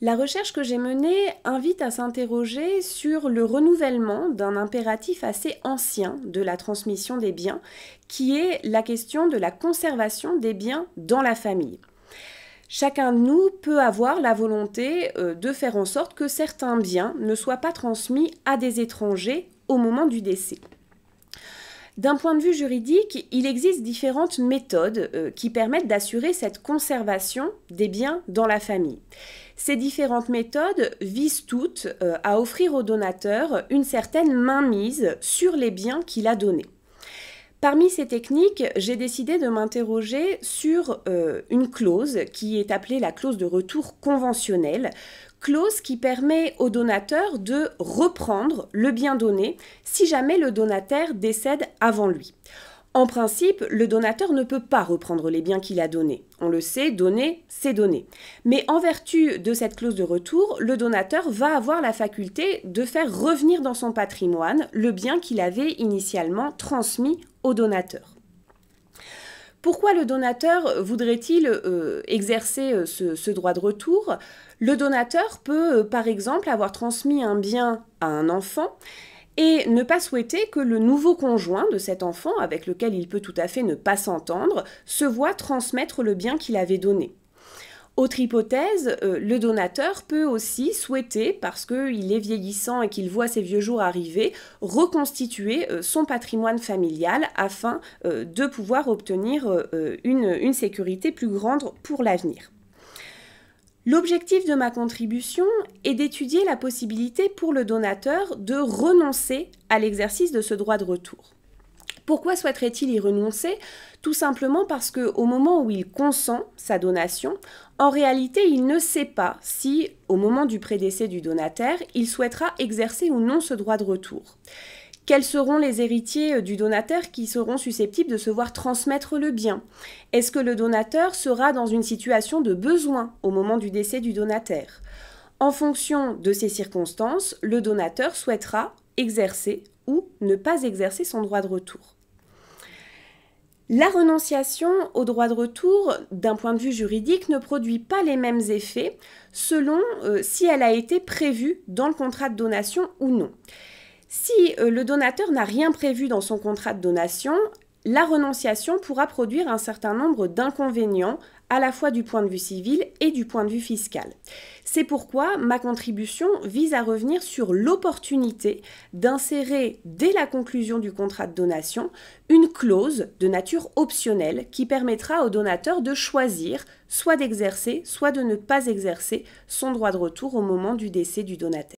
La recherche que j'ai menée invite à s'interroger sur le renouvellement d'un impératif assez ancien de la transmission des biens, qui est la question de la conservation des biens dans la famille. Chacun de nous peut avoir la volonté de faire en sorte que certains biens ne soient pas transmis à des étrangers au moment du décès. D'un point de vue juridique, il existe différentes méthodes qui permettent d'assurer cette conservation des biens dans la famille. Ces différentes méthodes visent toutes à offrir au donateur une certaine mainmise sur les biens qu'il a donnés. Parmi ces techniques, j'ai décidé de m'interroger sur une clause qui est appelée la clause de retour conventionnelle, clause qui permet au donateur de reprendre le bien donné si jamais le donataire décède avant lui. En principe, le donateur ne peut pas reprendre les biens qu'il a donnés. On le sait, donner, c'est donner. Mais en vertu de cette clause de retour, le donateur va avoir la faculté de faire revenir dans son patrimoine le bien qu'il avait initialement transmis au donateur. Pourquoi le donateur voudrait-il exercer ce droit de retour? Le donateur peut, par exemple, avoir transmis un bien à un enfant et ne pas souhaiter que le nouveau conjoint de cet enfant, avec lequel il peut tout à fait ne pas s'entendre, se voit transmettre le bien qu'il avait donné. Autre hypothèse, le donateur peut aussi souhaiter, parce qu'il est vieillissant et qu'il voit ses vieux jours arriver, reconstituer son patrimoine familial afin de pouvoir obtenir une sécurité plus grande pour l'avenir. L'objectif de ma contribution est d'étudier la possibilité pour le donateur de renoncer à l'exercice de ce droit de retour. Pourquoi souhaiterait-il y renoncer? Tout simplement parce qu'au moment où il consent sa donation, en réalité, il ne sait pas si, au moment du prédécès du donataire, il souhaitera exercer ou non ce droit de retour. Quels seront les héritiers du donateur qui seront susceptibles de se voir transmettre le bien? Est-ce que le donateur sera dans une situation de besoin au moment du décès du donataire? En fonction de ces circonstances, le donateur souhaitera exercer ou ne pas exercer son droit de retour. La renonciation au droit de retour, d'un point de vue juridique, ne produit pas les mêmes effets selon si elle a été prévue dans le contrat de donation ou non. Si le donateur n'a rien prévu dans son contrat de donation, la renonciation pourra produire un certain nombre d'inconvénients à la fois du point de vue civil et du point de vue fiscal. C'est pourquoi ma contribution vise à revenir sur l'opportunité d'insérer dès la conclusion du contrat de donation une clause de nature optionnelle qui permettra au donateur de choisir soit d'exercer, soit de ne pas exercer son droit de retour au moment du décès du donataire.